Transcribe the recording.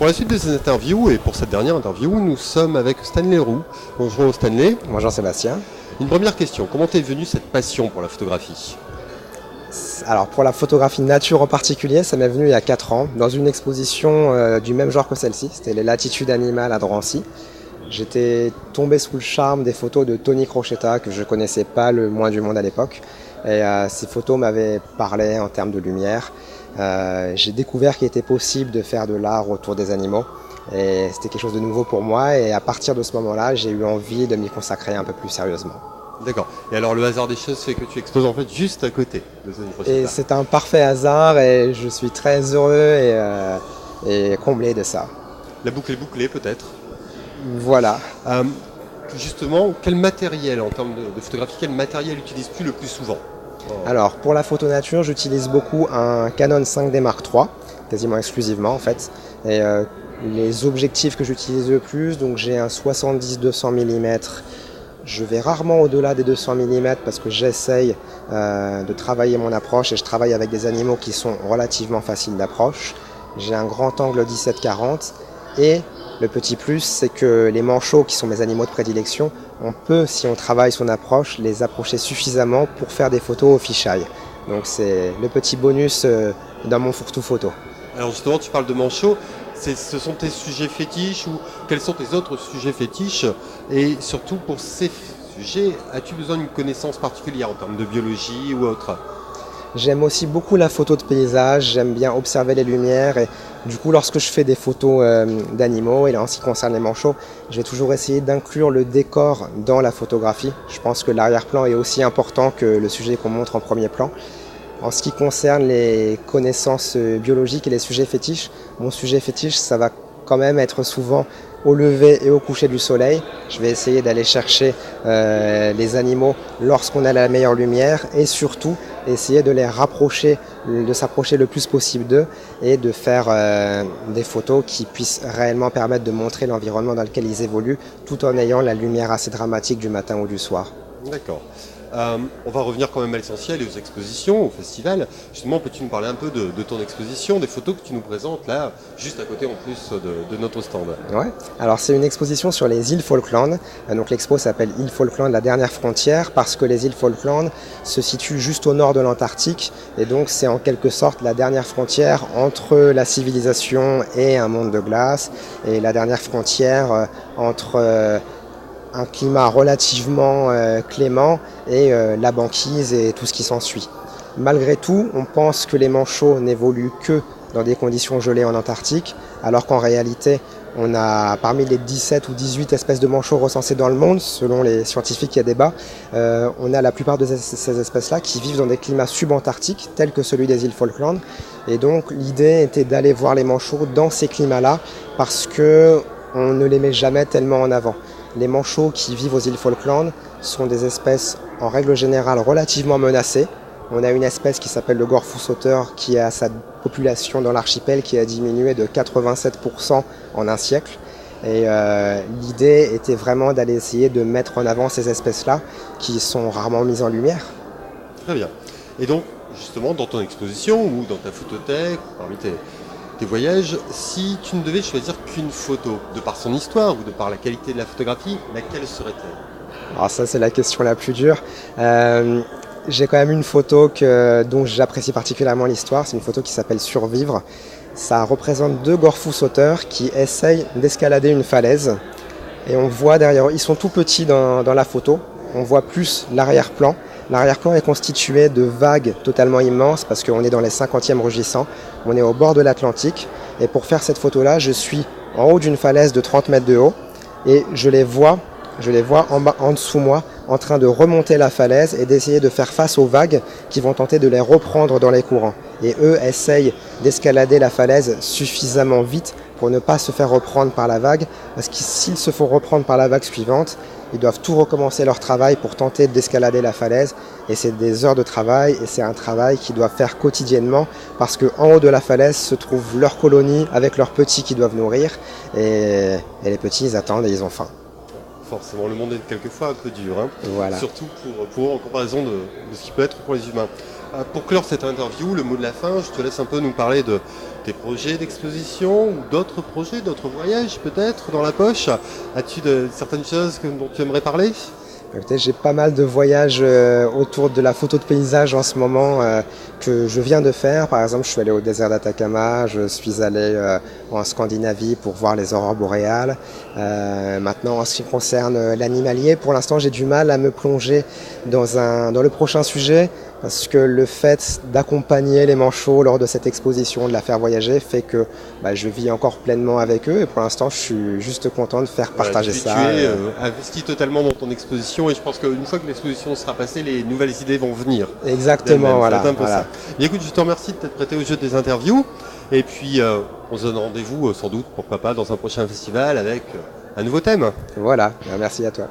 Pour la suite de ces interviews et pour cette dernière interview, nous sommes avec Stanley Roux. Bonjour Stanley. Bonjour Sébastien. Une première question, comment t'es venue cette passion pour la photographie ? Alors pour la photographie nature en particulier, ça m'est venu il y a 4 ans dans une exposition du même genre que celle-ci, c'était les Latitudes animales à Drancy. J'étais tombé sous le charme des photos de Tony Crocetta que je ne connaissais pas le moins du monde à l'époque. Et ces photos m'avaient parlé en termes de lumière. J'ai découvert qu'il était possible de faire de l'art autour des animaux. Et c'était quelque chose de nouveau pour moi. Et à partir de ce moment-là, j'ai eu envie de m'y consacrer un peu plus sérieusement. D'accord. Et alors le hasard des choses fait que tu exposes en fait juste à côté de Tony Crocetta. Et c'est un parfait hasard et je suis très heureux et comblé de ça. La boucle est bouclée peut-être. Voilà. Justement, quel matériel en termes de photographie, quel matériel utilises-tu le plus souvent ? Alors pour la photo nature, j'utilise beaucoup un Canon 5D Mark III, quasiment exclusivement en fait. Et les objectifs que j'utilise le plus, donc j'ai un 70-200 mm. Je vais rarement au-delà des 200 mm parce que j'essaye de travailler mon approche et je travaille avec des animaux qui sont relativement faciles d'approche. J'ai un grand angle 17-40 et le petit plus, c'est que les manchots, qui sont mes animaux de prédilection, on peut, si on travaille son approche, les approcher suffisamment pour faire des photos au fisheye. Donc c'est le petit bonus dans mon fourre-tout photo. Alors justement, tu parles de manchots, ce sont tes sujets fétiches ou quels sont tes autres sujets fétiches ? Et surtout pour ces sujets, as-tu besoin d'une connaissance particulière en termes de biologie ou autre ? J'aime aussi beaucoup la photo de paysage, j'aime bien observer les lumières et du coup lorsque je fais des photos d'animaux et en ce qui concerne les manchots, je vais toujours essayer d'inclure le décor dans la photographie. Je pense que l'arrière-plan est aussi important que le sujet qu'on montre en premier plan. En ce qui concerne les connaissances biologiques et les sujets fétiches, mon sujet fétiche ça va quand même être souvent au lever et au coucher du soleil. Je vais essayer d'aller chercher les animaux lorsqu'on a la meilleure lumière et surtout essayer de les rapprocher, de s'approcher le plus possible d'eux et de faire des photos qui puissent réellement permettre de montrer l'environnement dans lequel ils évoluent tout en ayant la lumière assez dramatique du matin ou du soir. D'accord. On va revenir quand même à l'essentiel et aux expositions, au festival. Justement, peux-tu nous parler un peu de ton exposition, des photos que tu nous présentes là, juste à côté en plus de notre stand ? Ouais. Alors c'est une exposition sur les îles Falkland. Donc l'expo s'appelle Îles Falkland, la dernière frontière, parce que les îles Falkland se situent juste au nord de l'Antarctique. Et donc c'est en quelque sorte la dernière frontière entre la civilisation et un monde de glace. Et la dernière frontière entre un climat relativement clément et la banquise et tout ce qui s'ensuit. Malgré tout, on pense que les manchots n'évoluent que dans des conditions gelées en Antarctique, alors qu'en réalité, on a parmi les 17 ou 18 espèces de manchots recensées dans le monde, selon les scientifiques, il y a débat, on a la plupart de ces espèces-là qui vivent dans des climats subantarctiques, tels que celui des îles Falkland. Et donc l'idée était d'aller voir les manchots dans ces climats-là, parce qu'on ne les met jamais tellement en avant. Les manchots qui vivent aux îles Falkland sont des espèces en règle générale relativement menacées. On a une espèce qui s'appelle le gorfou sauteur qui a sa population dans l'archipel qui a diminué de 87% en un siècle. Et l'idée était vraiment d'aller essayer de mettre en avant ces espèces-là qui sont rarement mises en lumière. Très bien. Et donc, justement, dans ton exposition ou dans ta photothèque, parmi tes voyages, si tu ne devais choisir qu'une photo, de par son histoire ou de par la qualité de la photographie, laquelle serait-elle ? Alors ça, c'est la question la plus dure. J'ai quand même une photo dont j'apprécie particulièrement l'histoire. C'est une photo qui s'appelle Survivre. Ça représente 2 gorfous sauteurs qui essayent d'escalader une falaise. Et on voit derrière eux, ils sont tout petits dans la photo. On voit plus l'arrière-plan. L'arrière-plan est constitué de vagues totalement immenses parce qu'on est dans les 50e rugissants. On est au bord de l'Atlantique. Et pour faire cette photo-là, je suis en haut d'une falaise de 30 mètres de haut. Et je les vois en dessous moi en train de remonter la falaise et d'essayer de faire face aux vagues qui vont tenter de les reprendre dans les courants. Et eux essayent d'escalader la falaise suffisamment vite pour ne pas se faire reprendre par la vague, parce que s'ils se font reprendre par la vague suivante, ils doivent tout recommencer leur travail pour tenter d'escalader la falaise. Et c'est des heures de travail et c'est un travail qu'ils doivent faire quotidiennement parce qu'en haut de la falaise se trouve leur colonie avec leurs petits qui doivent nourrir. Et les petits, ils attendent et ils ont faim. Forcément, le monde est quelquefois un peu dur, hein. Voilà. Surtout pour en comparaison de ce qui peut être pour les humains. Pour clore cette interview, le mot de la fin, je te laisse un peu nous parler de tes projets d'exposition ou d'autres projets, d'autres voyages peut-être dans la poche. As-tu certaines choses dont tu aimerais parler? Écoutez, j'ai pas mal de voyages autour de la photo de paysage en ce moment que je viens de faire. Par exemple, je suis allé au désert d'Atacama, je suis allé en Scandinavie pour voir les aurores boréales. Maintenant, en ce qui concerne l'animalier, pour l'instant, j'ai du mal à me plonger dans le prochain sujet parce que le fait d'accompagner les manchots lors de cette exposition, de la faire voyager, fait que je vis encore pleinement avec eux et pour l'instant, je suis juste content de faire partager ça. Tu es investi totalement dans ton exposition et je pense qu'une fois que l'exposition sera passée, les nouvelles idées vont venir. Exactement, voilà. Ça. Et écoute, je te remercie de t'être prêté au jeu des interviews et puis on se donne rendez-vous sans doute, pourquoi pas, dans un prochain festival avec un nouveau thème. Voilà, merci à toi.